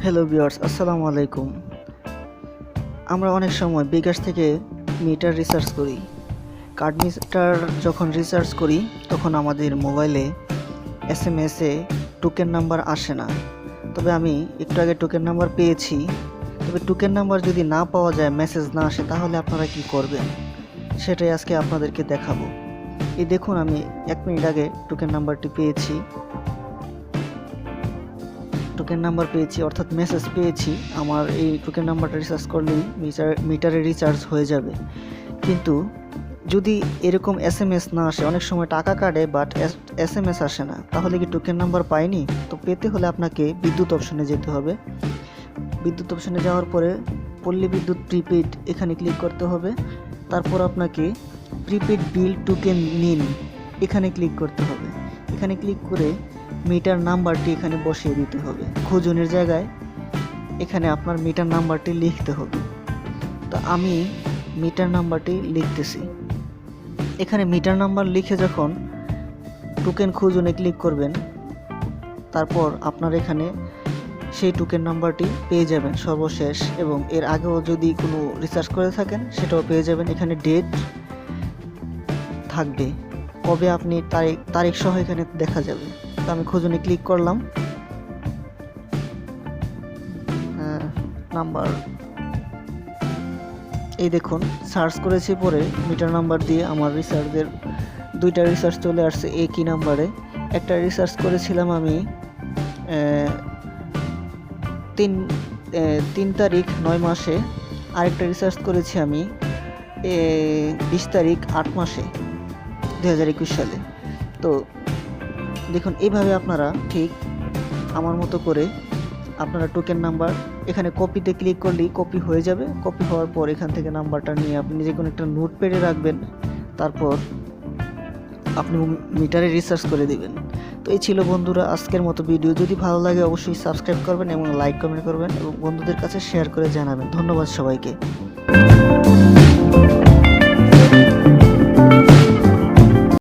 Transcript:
Hello viewers, আসসালামু আলাইকুম। আমরা অনেক সময় bKash থেকে মিটার রিচার্জ করি। কার্ড মিটার যখন রিচার্জ করি তখন আমাদের মোবাইলে এসএমএসে টোকেন নাম্বার আসে না। তবে আমি একটু আগে টোকেন নাম্বার পেয়েছি। তবে টোকেন নাম্বার যদি না পাওয়া যায়, মেসেজ না আসে, তাহলে আপনারা কি করবেন সেটাই আজকে আপনাদেরকে দেখাবো। এই দেখুন, আমি 1 মিনিট আগে টোকেন নাম্বারটি পেয়েছি। টোকেন নাম্বার পেয়েছি অর্থাৎ মেসেজ পেয়েছি। আমার এই টোকেন নাম্বারটা রিচার্জ করলেই মিটারে রিচার্জ হয়ে যাবে। কিন্তু যদি এরকম এসএমএস না আসে, অনেক সময় টাকা কাটে বাট এসএমএস আসে না, তাহলে কি টোকেন নাম্বার পাইনি? তো পেতে হলে আপনাকে বিদ্যুৎ অপশনে যেতে হবে। বিদ্যুৎ অপশনে যাওয়ার পরে পল্লী বিদ্যুৎ প্রিপেড এখানে ক্লিক করতে হবে। তারপর আপনাকে প্রিপেড বিল টোকেন নিন এখানে ক্লিক করতে হবে। এখানে ক্লিক করে মিটার নাম্বারটি এখানে বসিয়ে দিতে হবে। খোঁজনের জায়গায় এখানে আপনার মিটার নাম্বারটি লিখতে হবে। তো আমি মিটার নাম্বারটি লিখতেছি। এখানে মিটার নাম্বার লিখে যখন টোকেন খোঁজনে ক্লিক করবেন, তারপর আপনার এখানে সেই টোকেন নাম্বারটি পেয়ে যাবেন সর্বশেষ, এবং এর আগেও যদি কোনো রিচার্জ করে থাকেন সেটাও পেয়ে যাবেন। এখানে ডেট থাকবে, কবে আপনি তারিখ সহ এখানে দেখা যাবে। তো আমি খোঁজনে ক্লিক করলাম। নাম্বার এই দেখুন, সার্চ করেছি, পরে মিটার নাম্বার দিয়ে আমার রিচার্জের 2টা রিচার্জ চলে আসছে একই নাম্বারে। একটা রিচার্জ করেছিলাম আমি 3 তারিখ 9 মাসে, আরেকটা রিচার্জ করেছি আমি 20 তারিখ 8 মাসে 2021 সালে। তো দেখুন, এইভাবে আপনারা ঠিক আমার মতো করে আপনারা টোকেন নাম্বার এখানে কপিতে ক্লিক করলেই কপি হয়ে যাবে। কপি হওয়ার পর এখান থেকে নাম্বারটা নিয়ে আপনি যে কোনো একটা নোটপ্যাডে রাখবেন, তারপর আপনি মিটারে রিচার্জ করে দিবেন। তো এই ছিল বন্ধুরা আজকের মতো ভিডিও। যদি ভালো লাগে অবশ্যই সাবস্ক্রাইব করবেন এবং লাইক কমেন্ট করবেন এবং বন্ধুদের কাছে শেয়ার করে জানাবেন। ধন্যবাদ সবাইকে।